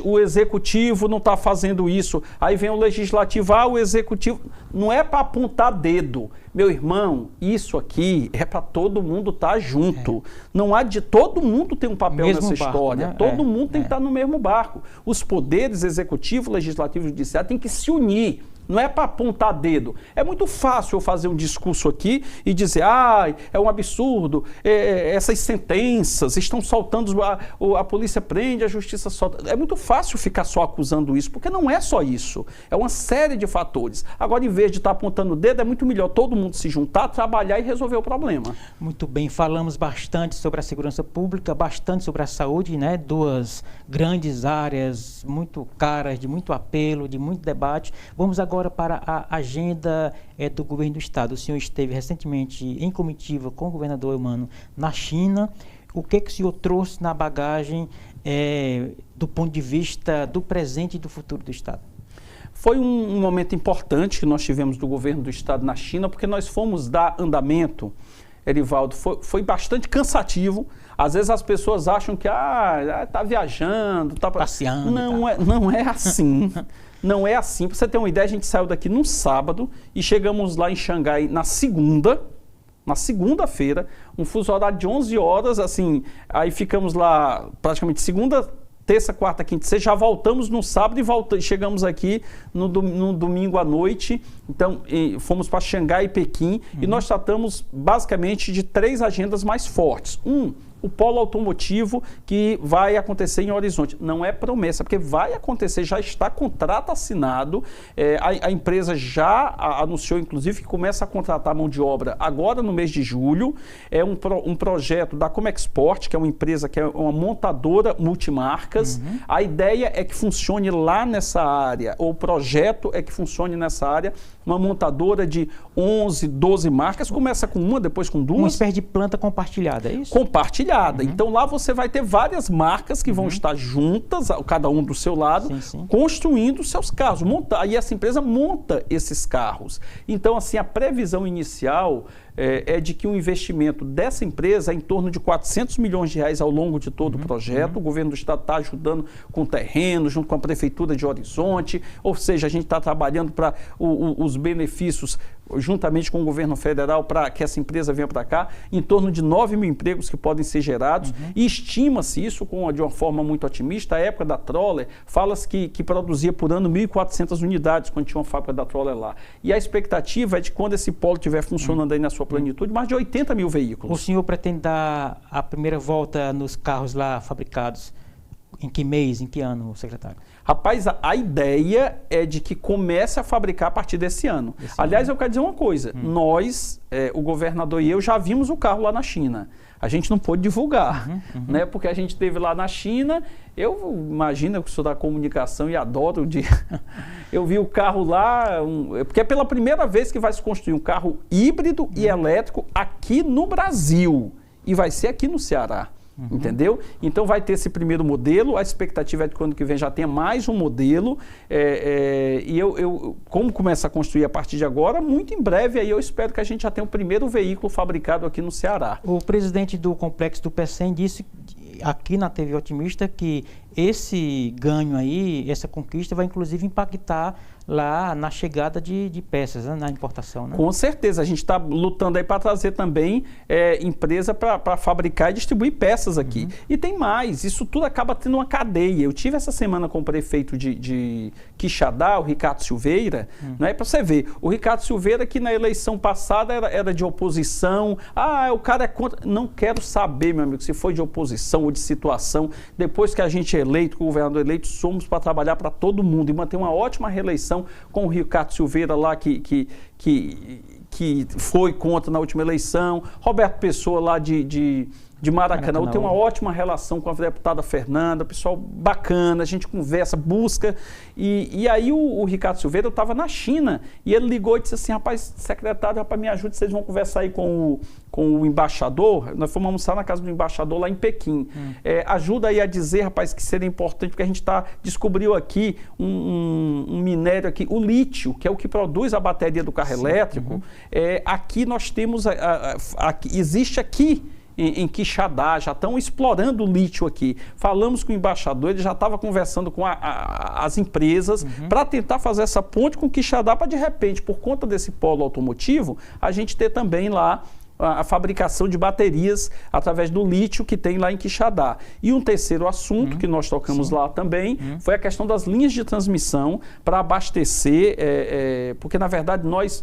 o executivo não está fazendo isso, aí vem o legislativo, o executivo. Não é para apontar dedo. Meu irmão, isso aqui é para todo mundo estar junto. Não há todo mundo tem um papel nessa história. Né? Todo mundo tem que estar no mesmo barco. Os poderes executivo, legislativo e judiciário têm que se unir. Não é para apontar dedo. É muito fácil eu fazer um discurso aqui e dizer, é um absurdo, essas sentenças estão soltando, a polícia prende, a justiça solta. É muito fácil ficar só acusando isso, porque não é só isso. É uma série de fatores. Agora, em vez de estar apontando o dedo, é muito melhor todo mundo se juntar, trabalhar e resolver o problema. Muito bem, falamos bastante sobre a segurança pública, bastante sobre a saúde, né? Duas grandes áreas muito caras, de muito apelo, de muito debate. Vamos agora para a agenda do governo do Estado. O senhor esteve recentemente em comitiva com o governador Eumano na China. O que o senhor trouxe na bagagem do ponto de vista do presente e do futuro do Estado? Foi um momento importante que nós tivemos do governo do Estado na China, porque nós fomos dar andamento, Erivaldo, foi bastante cansativo. Às vezes as pessoas acham que tá viajando, tá passeando. Não é assim. Não é assim. Para você ter uma ideia, a gente saiu daqui no sábado e chegamos lá em Xangai na segunda-feira, um fuso horário de 11 horas, assim, aí ficamos lá praticamente segunda, terça, quarta, quinta, sexta, já voltamos no sábado e chegamos aqui no domingo à noite. Então, fomos para Xangai e Pequim, e nós tratamos basicamente de 3 agendas mais fortes. O polo automotivo que vai acontecer em Horizonte. Não é promessa, porque vai acontecer, já está contrato assinado, a empresa já anunciou, inclusive, que começa a contratar mão de obra agora no mês de julho. É um projeto da Comexport, que é uma empresa que é uma montadora multimarcas. A ideia é que funcione lá nessa área, ou o projeto é que funcione nessa área, uma montadora de 11, 12 marcas, começa com uma, depois com 2. Uma espécie de planta compartilhada, é isso? Compartilhada. Então lá você vai ter várias marcas que vão estar juntas, cada um do seu lado, construindo seus carros. E essa empresa monta esses carros. Então, assim, a previsão inicial é de que o investimento dessa empresa é em torno de 400 milhões de reais ao longo de todo o projeto. O governo do Estado está ajudando com terreno, junto com a Prefeitura de Horizonte, ou seja, a gente está trabalhando para os benefícios juntamente com o governo federal para que essa empresa venha para cá, em torno de 9 mil empregos que podem ser gerados, e estima-se isso de uma forma muito otimista. A época da Troller, fala-se que produzia por ano 1.400 unidades quando tinha uma fábrica da Troller lá. E a expectativa é de quando esse polo estiver funcionando aí na sua plenitude, mais de 80 mil veículos. O senhor pretende dar a primeira volta nos carros lá fabricados em que mês, em que ano, secretário? Rapaz, a ideia é de que comece a fabricar a partir desse ano. Aliás, eu quero dizer uma coisa. Nós, o governador e eu, já vimos o carro lá na China. A gente não pôde divulgar, né? Porque a gente esteve lá na China. Eu imagino que sou da comunicação e adoro eu vi o carro lá, porque é pela primeira vez que vai se construir um carro híbrido e elétrico aqui no Brasil. E vai ser aqui no Ceará. Entendeu? Então vai ter esse primeiro modelo, a expectativa é de que ano que vem já tenha mais um modelo, e como começa a construir a partir de agora, muito em breve aí eu espero que a gente já tenha o primeiro veículo fabricado aqui no Ceará. O presidente do complexo do PECEM disse aqui na TV Otimista que esse ganho aí, essa conquista vai inclusive impactar lá na chegada de peças, né, na importação, né? Com certeza, a gente está lutando aí para trazer também empresa para fabricar e distribuir peças aqui. E tem mais, isso tudo acaba tendo uma cadeia. Eu tive essa semana com o prefeito de Quixadá, o Ricardo Silveira, né, para você ver, o Ricardo Silveira que na eleição passada era de oposição, o cara é contra, não quero saber, meu amigo, se foi de oposição ou de situação, depois que a gente é eleito, com o governador eleito, somos para trabalhar para todo mundo e manter uma ótima reeleição com o Ricardo Silveira lá que foi contra na última eleição, Roberto Pessoa lá de Maracanã. Eu tenho uma ótima relação com a deputada Fernanda, pessoal bacana, a gente conversa, busca. E aí o Ricardo Silveira, eu estava na China e ele ligou e disse assim, rapaz, secretário, rapaz, me ajude, vocês vão conversar aí com o embaixador. Nós fomos almoçar na casa do embaixador lá em Pequim. Ajuda aí a dizer, rapaz, que seria importante, porque a gente descobriu aqui um minério aqui, o lítio, que é o que produz a bateria do carro elétrico. Aqui nós temos, existe aqui em Quixadá, já estão explorando o lítio aqui. Falamos com o embaixador, ele já estava conversando com as empresas para tentar fazer essa ponte com Quixadá para, de repente, por conta desse polo automotivo, a gente ter também lá a fabricação de baterias através do lítio que tem lá em Quixadá. E um terceiro assunto que nós tocamos lá também foi a questão das linhas de transmissão para abastecer, porque na verdade nós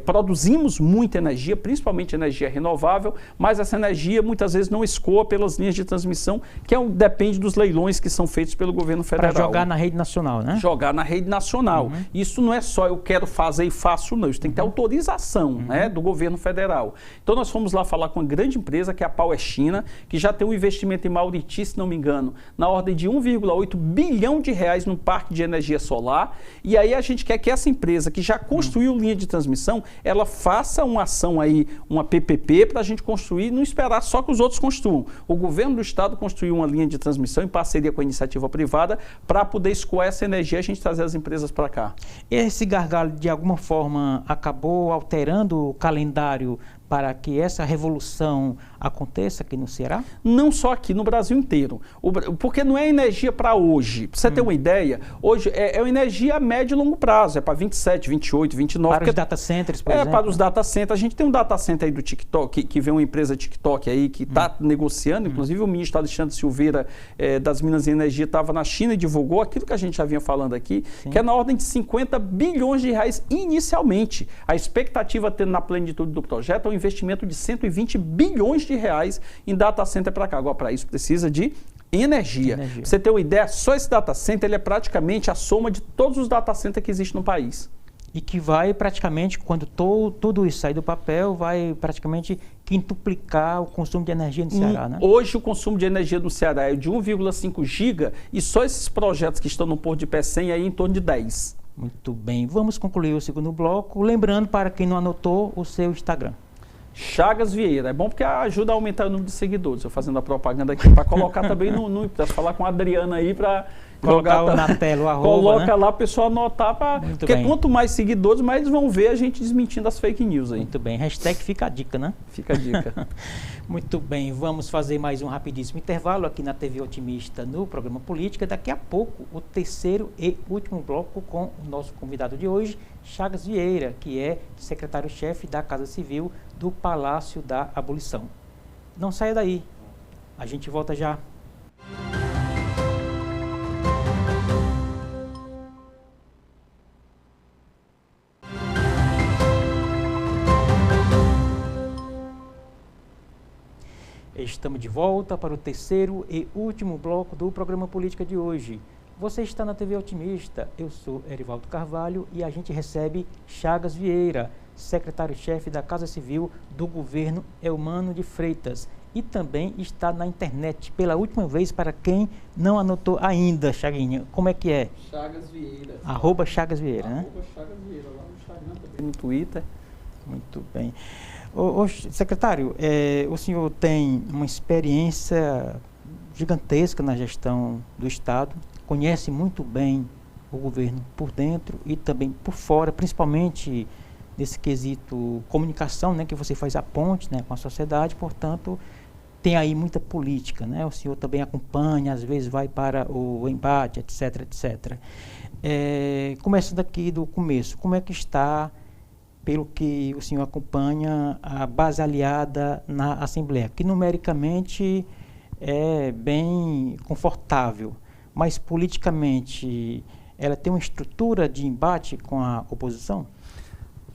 produzimos muita energia, principalmente energia renovável, mas essa energia muitas vezes não escoa pelas linhas de transmissão, que depende dos leilões que são feitos pelo governo federal. Para jogar na rede nacional, né? Jogar na rede nacional. Isso não é só eu quero fazer e faço, não. Isso tem que ter autorização, né, do governo federal. Então nós fomos lá falar com uma grande empresa, que é a Power China, que já tem um investimento em Mauriti, se não me engano, na ordem de 1,8 bilhão de reais num parque de energia solar. E aí a gente quer que essa empresa, que já construiu linha de transmissão, ela faça uma ação aí, uma PPP, para a gente construir, não esperar só que os outros construam. O governo do estado construiu uma linha de transmissão em parceria com a iniciativa privada para poder escoar essa energia e a gente trazer as empresas para cá. Esse gargalo, de alguma forma, acabou alterando o calendário para que essa revolução aconteça aqui no Ceará? Não só aqui, no Brasil inteiro. Porque não é energia para hoje. Para você ter uma ideia, hoje é uma energia a médio e longo prazo. É para 27, 28, 29. Para os data centers, por exemplo? Para os data centers. A gente tem um data center aí do TikTok, que vem uma empresa TikTok aí, que está negociando. Inclusive o ministro Alexandre Silveira, das Minas e Energia, estava na China e divulgou aquilo que a gente já vinha falando aqui, que é na ordem de 50 bilhões de reais inicialmente. A expectativa, tendo na plenitude do projeto, é um investimento de 120 bilhões de reais em data center para cá. Agora, para isso, precisa de energia. Pra você ter uma ideia, só esse data center ele é praticamente a soma de todos os data centers que existem no país. E que vai praticamente, quando tudo isso sair do papel, vai praticamente quintuplicar o consumo de energia no Ceará, né? Hoje o consumo de energia no Ceará é de 1,5 giga e só esses projetos que estão no Porto de Pecém aí em torno de 10. Muito bem. Vamos concluir o segundo bloco, lembrando para quem não anotou o seu Instagram. Chagas Vieira. É bom porque ajuda a aumentar o número de seguidores. Eu fazendo a propaganda aqui para colocar também para falar com a Adriana aí para colocar na tela o arroba, coloca, né? Lá, o pessoal anotar, porque quanto mais seguidores, mais eles vão ver a gente desmentindo as fake news aí. Muito bem. Hashtag fica a dica, né? Fica a dica. Muito bem. Vamos fazer mais um rapidíssimo intervalo aqui na TV Otimista no programa Política. Daqui a pouco, o terceiro e último bloco com o nosso convidado de hoje, Chagas Vieira, que é secretário-chefe da Casa Civil do Palácio da Abolição. Não saia daí. A gente volta já. Estamos de volta para o terceiro e último bloco do programa Política de hoje. Você está na TV Otimista, eu sou Erivaldo Carvalho e a gente recebe Chagas Vieira, secretário-chefe da Casa Civil do governo Eumano de Freitas. E também está na internet pela última vez, para quem não anotou ainda, Chaguinha. Como é que é? Chagas Vieira. @ Chagas Vieira, né? Chagas Vieira, lá no Instagram também, no Twitter. Muito bem. Secretário, o senhor tem uma experiência gigantesca na gestão do Estado, conhece muito bem o governo por dentro e também por fora, principalmente nesse quesito comunicação, né, que você faz a ponte, né, com a sociedade, portanto, tem aí muita política, né? O senhor também acompanha, às vezes vai para o embate, etc, etc. Começando aqui do começo, como é que está, pelo que o senhor acompanha, a base aliada na Assembleia, que numericamente é bem confortável, mas politicamente ela tem uma estrutura de embate com a oposição?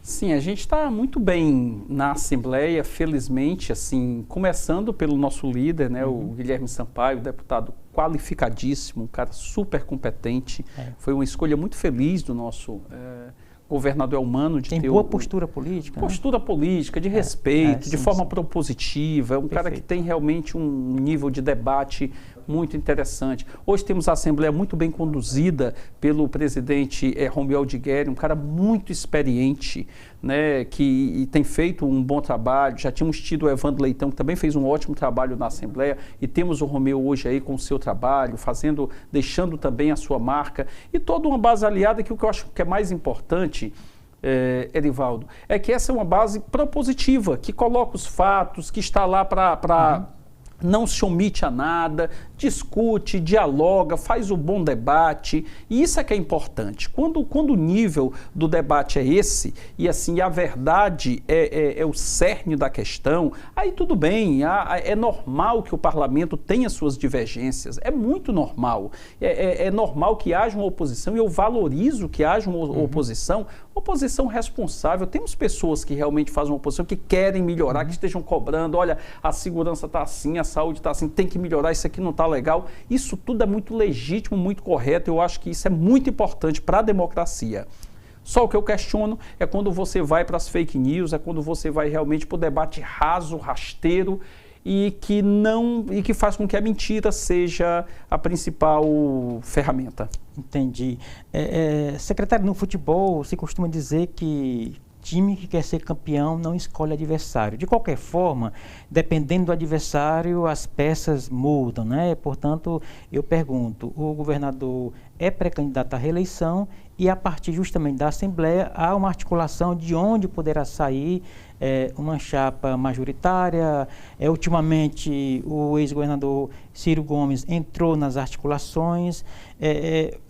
Sim, a gente está muito bem na Assembleia, felizmente, assim, começando pelo nosso líder, né, o Guilherme Sampaio, deputado qualificadíssimo, um cara super competente. Foi uma escolha muito feliz do nosso governador Eumano. Tem boa postura política. Postura política, de respeito, de forma propositiva. É um cara que tem realmente um nível de debate muito interessante. Hoje temos a Assembleia muito bem conduzida pelo presidente Romeu Aldigueri, um cara muito experiente, né, que tem feito um bom trabalho. Já tínhamos tido o Evandro Leitão, que também fez um ótimo trabalho na Assembleia, e temos o Romeu hoje aí com o seu trabalho, deixando também a sua marca, e toda uma base aliada, que o que eu acho que é mais importante, Erivaldo, é que essa é uma base propositiva, que coloca os fatos, que está lá para não se omite a nada, discute, dialoga, faz o bom debate, e isso é que é importante. Quando o nível do debate é esse, e assim, a verdade é o cerne da questão, aí tudo bem, é normal que o parlamento tenha suas divergências, é muito normal. É normal que haja uma oposição, e eu valorizo que haja uma oposição responsável. Temos pessoas que realmente fazem uma oposição, que querem melhorar, que estejam cobrando, olha, a segurança está assim, a saúde está assim, tem que melhorar, isso aqui não está legal. Isso tudo é muito legítimo, muito correto. Eu acho que isso é muito importante para a democracia. Só o que eu questiono é quando você vai para as fake news, é quando você vai realmente para o debate raso, rasteiro, e que faz com que a mentira seja a principal ferramenta. Entendi. Secretário, no futebol se costuma dizer que time que quer ser campeão não escolhe adversário. De qualquer forma, dependendo do adversário, as peças mudam, né? Portanto, eu pergunto, o governador é pré-candidato à reeleição e a partir justamente da Assembleia há uma articulação de onde poderá sair uma chapa majoritária. Ultimamente, o ex-governador Ciro Gomes entrou nas articulações.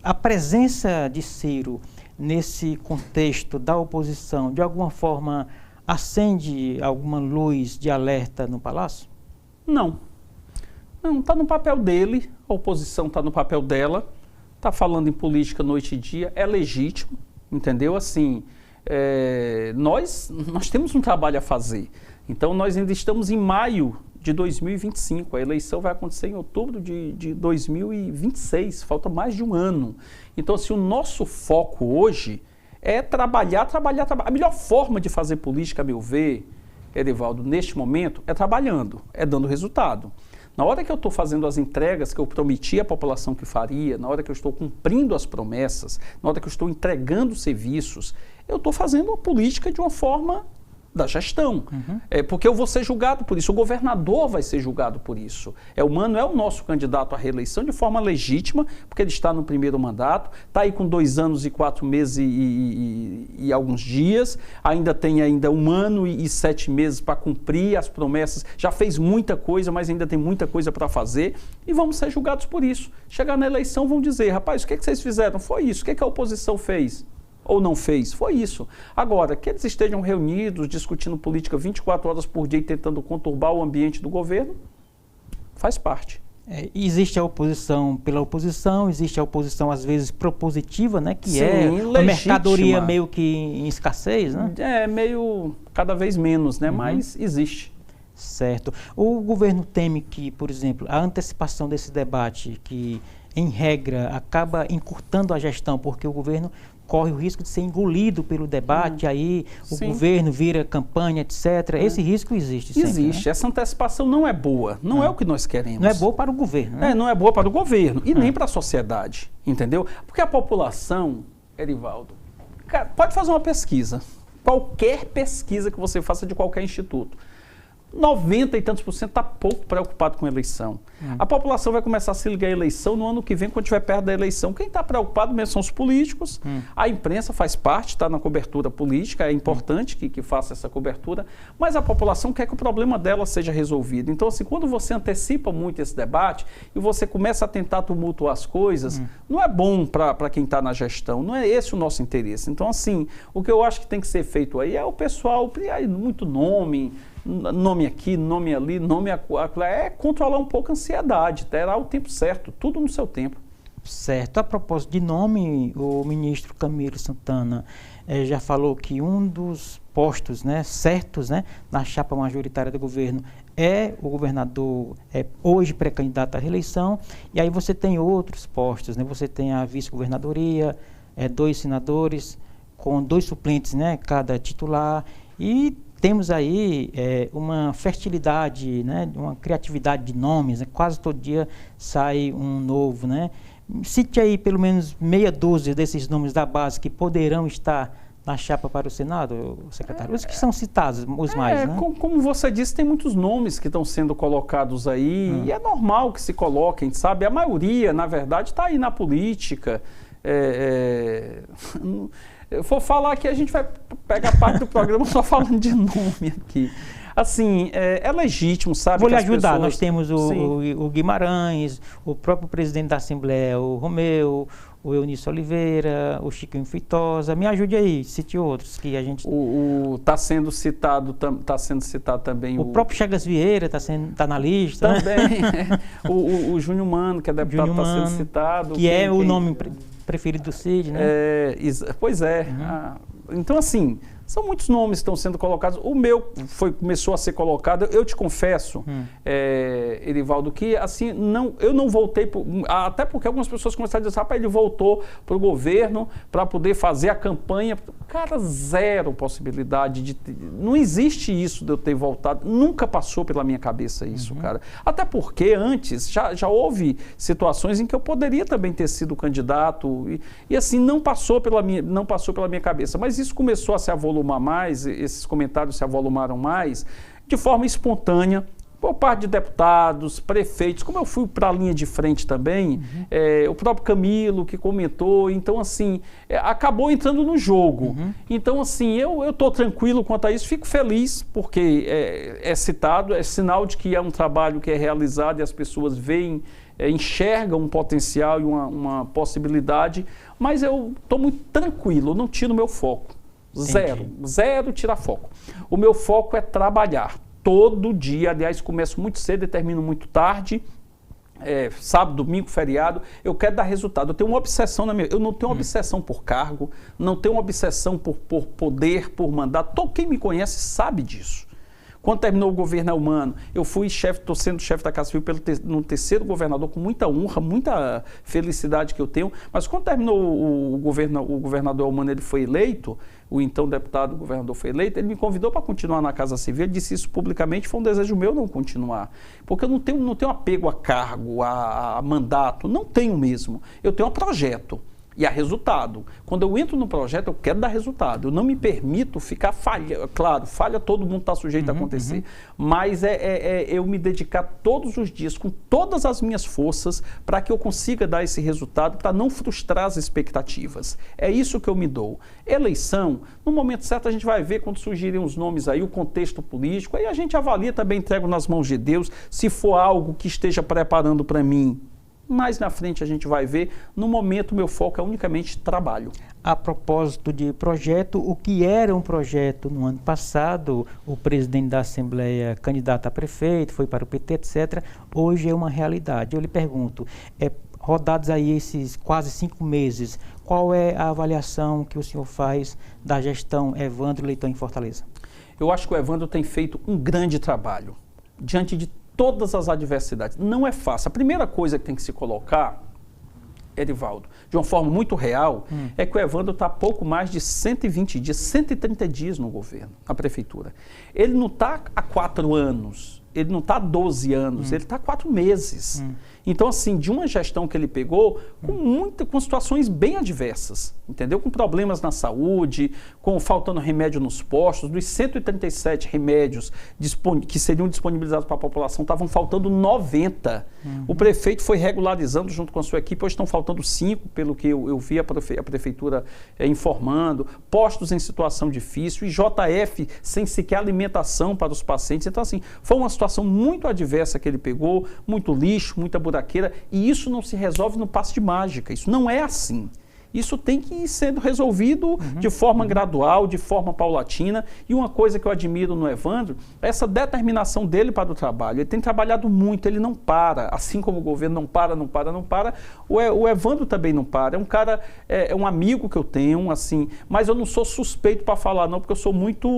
A presença de Ciro nesse contexto da oposição, de alguma forma, acende alguma luz de alerta no Palácio? Não. Não, está no papel dele, a oposição está no papel dela, está falando em política noite e dia, é legítimo, entendeu? Assim, nós temos um trabalho a fazer. Então, nós ainda estamos em maio de 2025. A eleição vai acontecer em outubro de 2026, falta mais de um ano. Então, assim, o nosso foco hoje é trabalhar. A melhor forma de fazer política, a meu ver, Erivaldo, neste momento, é trabalhando, é dando resultado. Na hora que eu estou fazendo as entregas que eu prometi à população que faria, na hora que eu estou cumprindo as promessas, na hora que eu estou entregando serviços, eu estou fazendo a política de uma forma da gestão. Porque eu vou ser julgado por isso, o governador vai ser julgado por isso. O Mano é o nosso candidato à reeleição de forma legítima, porque ele está no primeiro mandato, está aí com 2 anos e 4 meses e alguns dias, ainda tem 1 ano e 7 meses para cumprir as promessas, já fez muita coisa, mas ainda tem muita coisa para fazer, e vamos ser julgados por isso. Chegar na eleição vão dizer, rapaz, o que vocês fizeram? Foi isso. O que a oposição fez? Ou não fez? Foi isso. Agora, que eles estejam reunidos, discutindo política 24 horas por dia e tentando conturbar o ambiente do governo, faz parte. Existe a oposição pela oposição, existe a oposição às vezes propositiva, né? Que legítima. A mercadoria meio que em escassez, né? Meio cada vez menos, né? Mas existe. Certo. O governo teme que, por exemplo, a antecipação desse debate, que em regra acaba encurtando a gestão, porque o governo corre o risco de ser engolido pelo debate, aí o governo vira campanha, etc. Esse risco existe sempre. Existe. Né? Essa antecipação não é boa. Não é o que nós queremos. Não é boa para o governo. Né? Não é boa para o governo e nem para a sociedade. Entendeu? Porque a população, Erivaldo, pode fazer uma pesquisa. Qualquer pesquisa que você faça de qualquer instituto. 90 e tantos % está pouco preocupado com a eleição. A população vai começar a se ligar à eleição no ano que vem, quando estiver perto da eleição. Quem está preocupado mesmo são os políticos. A imprensa faz parte, está na cobertura política, é importante que faça essa cobertura, mas a população quer que o problema dela seja resolvido. Então, assim, quando você antecipa muito esse debate e você começa a tentar tumultuar as coisas, não é bom para quem está na gestão, não é esse o nosso interesse. Então, assim, o que eu acho que tem que ser feito aí é o pessoal, muito nome aqui, nome ali, nome acolá, controlar um pouco a ansiedade, terá o tempo certo, tudo no seu tempo. Certo. A propósito de nome, o ministro Camilo Santana já falou que um dos postos, né, certos, né, na chapa majoritária do governo é o governador, hoje pré-candidato à reeleição, e aí você tem outros postos, né, você tem a vice-governadoria, 2 senadores com 2 suplentes, né, cada titular, e temos aí uma fertilidade, né, uma criatividade de nomes, né, quase todo dia sai um novo, né? Cite aí pelo menos meia dúzia desses nomes da base que poderão estar na chapa para o Senado, secretário. Os que são citados, os mais, né? Como você disse, tem muitos nomes que estão sendo colocados aí, e é normal que se coloquem, sabe? A maioria, na verdade, está aí na política. Eu vou falar aqui, a gente vai pegar parte do programa só falando de nome aqui. assim, é legítimo, sabe? Vou lhe ajudar, pessoas... nós temos o Guimarães, o próprio presidente da Assembleia, o Romeu, o Eunício Oliveira, o Chiquinho Feitosa. Me ajude aí, cite outros que a gente... Está sendo citado também o próprio Chagas Vieira está na lista. Também. Né? o Júnior Mano, que é deputado, está sendo citado. Que é o nome preferido do Cid, né? Pois é. Então, assim, são muitos nomes que estão sendo colocados. O meu começou a ser colocado. Eu te confesso, Erivaldo, que assim, eu não voltei, até porque algumas pessoas começaram a dizer, rapaz, ele voltou para o governo para poder fazer a campanha. Cara, zero possibilidade não existe isso de eu ter voltado. Nunca passou pela minha cabeça isso, cara. Até porque antes já houve situações em que eu poderia também ter sido candidato e assim, não passou pela minha cabeça. Mas isso começou a se avolumar mais, esses comentários se avolumaram mais, de forma espontânea, por parte de deputados, prefeitos, como eu fui para a linha de frente também, o próprio Camilo que comentou, então assim, acabou entrando no jogo. Então assim, eu estou tranquilo quanto a isso, fico feliz porque é citado, é sinal de que é um trabalho que é realizado e as pessoas veem, enxergam um potencial e uma possibilidade, mas eu estou muito tranquilo, eu não tiro o meu foco. Zero tirar foco. O meu foco é trabalhar. Todo dia, aliás, começo muito cedo e termino muito tarde, sábado, domingo, feriado, eu quero dar resultado. Eu tenho uma obsessão eu não tenho uma obsessão por cargo, não tenho uma obsessão por poder, por mandato. Todo quem me conhece sabe disso. Quando terminou o governo Elmano, eu estou sendo chefe da Casa Civil no terceiro governador, com muita honra, muita felicidade que eu tenho, mas quando terminou o governador Elmano, ele foi eleito, o então deputado governador foi eleito, ele me convidou para continuar na Casa Civil, ele disse isso publicamente, foi um desejo meu não continuar, porque eu não tenho apego a cargo, a mandato, não tenho mesmo, eu tenho um projeto. E a resultado. Quando eu entro no projeto, eu quero dar resultado. Eu não me permito ficar falha. Claro, falha todo mundo está sujeito a acontecer. Mas eu me dedicar todos os dias, com todas as minhas forças, para que eu consiga dar esse resultado, para não frustrar as expectativas. É isso que eu me dou. Eleição, no momento certo a gente vai ver quando surgirem os nomes aí, o contexto político, aí a gente avalia também, entrego nas mãos de Deus, se for algo que esteja preparando para mim. Mais na frente a gente vai ver. No momento, meu foco é unicamente trabalho. A propósito de projeto, o que era um projeto no ano passado, o presidente da Assembleia, candidato a prefeito, foi para o PT, etc., hoje é uma realidade. Eu lhe pergunto, rodados aí esses quase 5 meses, qual é a avaliação que o senhor faz da gestão Evandro Leitão em Fortaleza? Eu acho que o Evandro tem feito um grande trabalho, diante de todas as adversidades. Não é fácil. A primeira coisa que tem que se colocar, Erivaldo, de uma forma muito real, é que o Evandro está há pouco mais de 120 dias, 130 dias no governo, na prefeitura. Ele não está há 4 anos, ele não está há 12 anos, ele está há 4 meses. Então, assim, de uma gestão que ele pegou com situações bem adversas, entendeu? Com problemas na saúde, faltando remédio nos postos, dos 137 remédios que seriam disponibilizados para a população, estavam faltando 90. O prefeito foi regularizando junto com a sua equipe, hoje estão faltando 5, pelo que eu vi a prefeitura informando, postos em situação difícil, e JF sem sequer alimentação para os pacientes. Então, assim, foi uma situação muito adversa que ele pegou, muito lixo, muita buraqueira, e isso não se resolve no passe de mágica, isso não é assim. Isso tem que ir sendo resolvido de forma gradual, de forma paulatina. E uma coisa que eu admiro no Evandro é essa determinação dele para o trabalho. Ele tem trabalhado muito, ele não para. Assim como o governo não para. O Evandro também não para. É um cara, é um amigo que eu tenho, assim, mas eu não sou suspeito para falar não, porque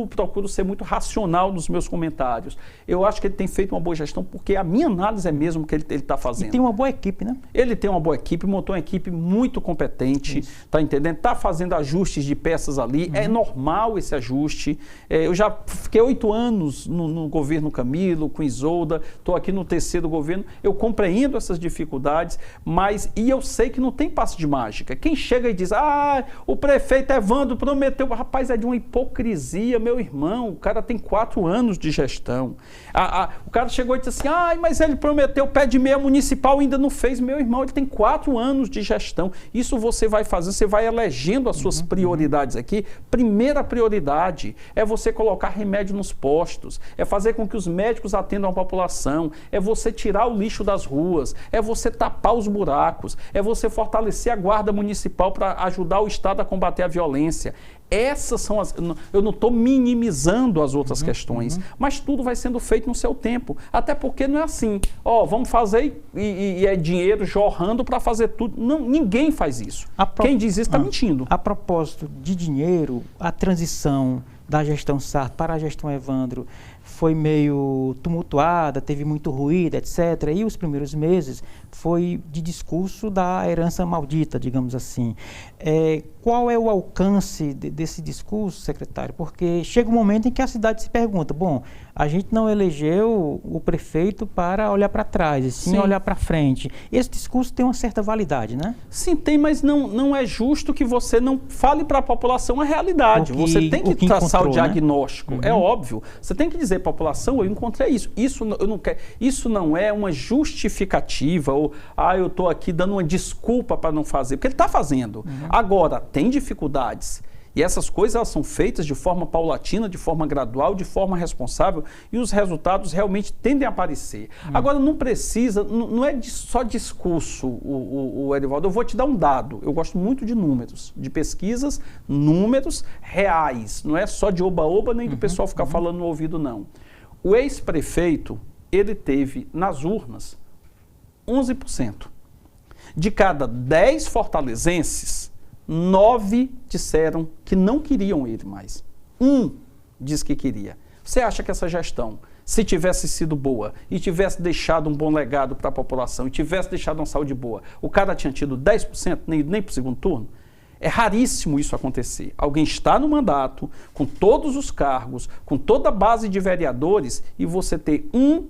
procuro ser muito racional nos meus comentários. Eu acho que ele tem feito uma boa gestão, porque a minha análise é mesmo que ele está fazendo. E tem uma boa equipe, né? Ele tem uma boa equipe, montou uma equipe muito competente. Tá entendendo? Tá fazendo ajustes de peças ali, é normal esse ajuste. Eu já fiquei 8 anos no governo Camilo, com Isolda, estou aqui no terceiro governo, eu compreendo essas dificuldades, e eu sei que não tem passe de mágica. Quem chega e diz, o prefeito Evandro prometeu, rapaz, é de uma hipocrisia, meu irmão, o cara tem 4 anos de gestão. O cara chegou e disse assim, mas ele prometeu pé de meia municipal, ainda não fez, meu irmão, ele tem 4 anos de gestão, isso você vai fazer, você vai elegendo as suas prioridades aqui. Primeira prioridade é você colocar remédio nos postos, é fazer com que os médicos atendam a população, é você tirar o lixo das ruas, é você tapar os buracos, é você fortalecer a guarda municipal para ajudar o Estado a combater a violência. Essas são as... Eu não estou minimizando as outras questões, mas tudo vai sendo feito no seu tempo. Até porque não é assim, vamos fazer e é dinheiro jorrando para fazer tudo. Não, ninguém faz isso. Quem diz isso está mentindo. A propósito de dinheiro, a transição da gestão Sarto para a gestão Evandro foi meio tumultuada, teve muito ruído, etc. E os primeiros meses foi de discurso da herança maldita, digamos assim. Qual é o alcance desse discurso, secretário? Porque chega um momento em que a cidade se pergunta, bom, a gente não elegeu o prefeito para olhar para trás, e sim olhar para frente. Esse discurso tem uma certa validade, né? Sim, tem, mas não é justo que você não fale para a população a realidade. Você tem que traçar o diagnóstico, né? É óbvio. Você tem que dizer, população, eu encontrei isso. Isso não é uma justificativa, ou eu estou aqui dando uma desculpa para não fazer, porque ele está fazendo. Agora, tem dificuldades. E essas coisas elas são feitas de forma paulatina, de forma gradual, de forma responsável, e os resultados realmente tendem a aparecer. Agora, não precisa, não é só discurso, o Erivaldo. Eu vou te dar um dado. Eu gosto muito de números, de pesquisas, números reais. Não é só de oba-oba, nem do pessoal ficar falando no ouvido, não. O ex-prefeito, ele teve nas urnas 11%. De cada 10 fortalezenses, 9 disseram que não queriam ele mais. 1 diz que queria. Você acha que essa gestão, se tivesse sido boa e tivesse deixado um bom legado para a população e tivesse deixado uma saúde boa, o cara tinha tido 10% nem para o segundo turno? É raríssimo isso acontecer. Alguém está no mandato, com todos os cargos, com toda a base de vereadores, e você ter um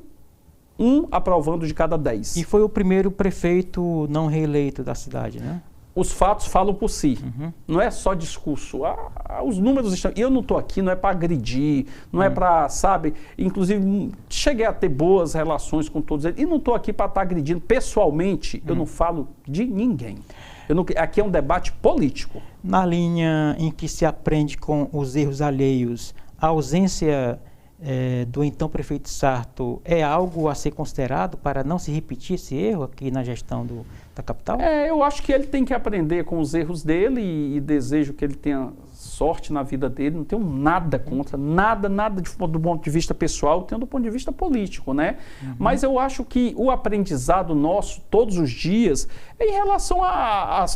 aprovando de cada 10. E foi o primeiro prefeito não reeleito da cidade, né? Os fatos falam por si. Não é só discurso. Os números estão... Eu não estou aqui, não é para agredir, não é para, sabe... Inclusive, cheguei a ter boas relações com todos eles. E não estou aqui para estar agredindo. Pessoalmente, eu não falo de ninguém. Aqui é um debate político. Na linha em que se aprende com os erros alheios, a ausência do então prefeito Sarto é algo a ser considerado para não se repetir esse erro aqui na gestão da capital? Eu acho que ele tem que aprender com os erros dele e desejo que ele tenha sorte na vida dele. Não tenho nada contra, nada do ponto de vista pessoal, tenho do ponto de vista político, né? Mas eu acho que o aprendizado nosso, todos os dias, é em relação a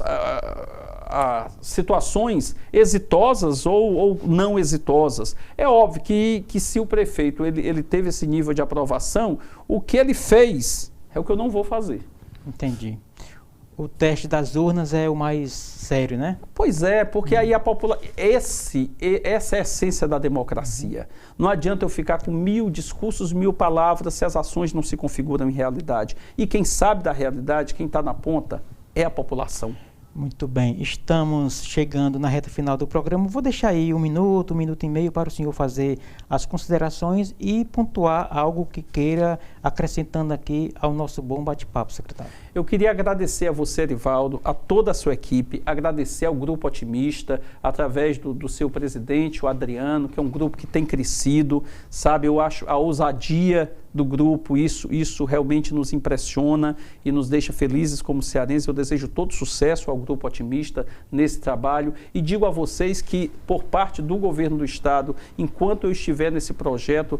situações exitosas ou não exitosas. É óbvio que se o prefeito ele teve esse nível de aprovação, o que ele fez é o que eu não vou fazer. Entendi. O teste das urnas é o mais sério, né? Pois é, porque aí a população... Essa é a essência da democracia. Não adianta eu ficar com 1000 discursos, 1000 palavras, se as ações não se configuram em realidade. E quem sabe da realidade, quem está na ponta, é a população. Muito bem, estamos chegando na reta final do programa. Vou deixar aí 1 minuto, 1 minuto e meio para o senhor fazer as considerações e pontuar algo que queira, acrescentando aqui ao nosso bom bate-papo, secretário. Eu queria agradecer a você, Erivaldo, a toda a sua equipe, agradecer ao Grupo Otimista, através do seu presidente, o Adriano, que é um grupo que tem crescido, sabe? Eu acho a ousadia do grupo, isso realmente nos impressiona e nos deixa felizes como cearenses. Eu desejo todo sucesso ao Grupo Otimista nesse trabalho e digo a vocês que, por parte do governo do Estado, enquanto eu estiver nesse projeto,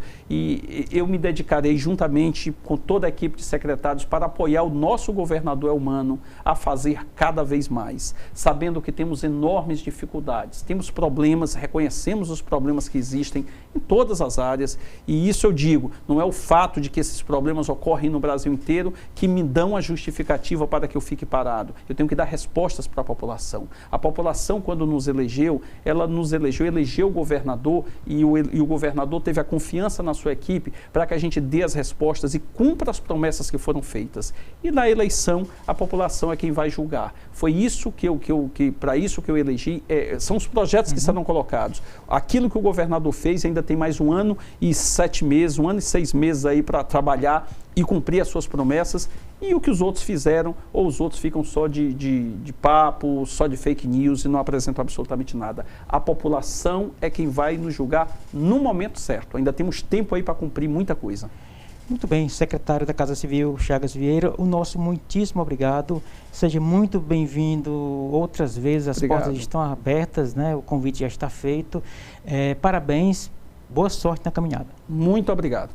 eu me dedicarei juntamente com toda a equipe de secretários para apoiar o nosso governador Elmano a fazer cada vez mais, sabendo que temos enormes dificuldades, temos problemas, reconhecemos os problemas que existem em todas as áreas, e isso eu digo, não é o fato de que esses problemas ocorrem no Brasil inteiro que me dão a justificativa para que eu fique parado. Eu tenho que dar respostas para a população. A população, quando nos elegeu, ela nos elegeu o governador e o governador teve a confiança na sua equipe para que a gente dê as respostas e cumpra as promessas que foram feitas. E na eleição, a população é quem vai julgar. Foi isso para isso que eu elegi, são os projetos que serão colocados. Aquilo que o governador fez ainda tem mais 1 ano e 7 meses, 1 ano e 6 meses aí aí para trabalhar e cumprir as suas promessas, e o que os outros fizeram, ou os outros ficam só de papo, só de fake news e não apresentam absolutamente nada. A população é quem vai nos julgar no momento certo. Ainda temos tempo aí para cumprir muita coisa. Muito bem, secretário da Casa Civil, Chagas Vieira, o nosso muitíssimo obrigado. Seja muito bem-vindo outras vezes, as portas estão abertas, né? O convite já está feito. Parabéns, boa sorte na caminhada. Muito obrigado.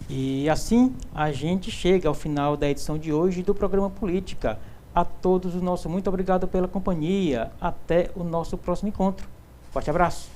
E assim a gente chega ao final da edição de hoje do programa Política. A todos o nosso muito obrigado pela companhia. Até o nosso próximo encontro. Forte abraço.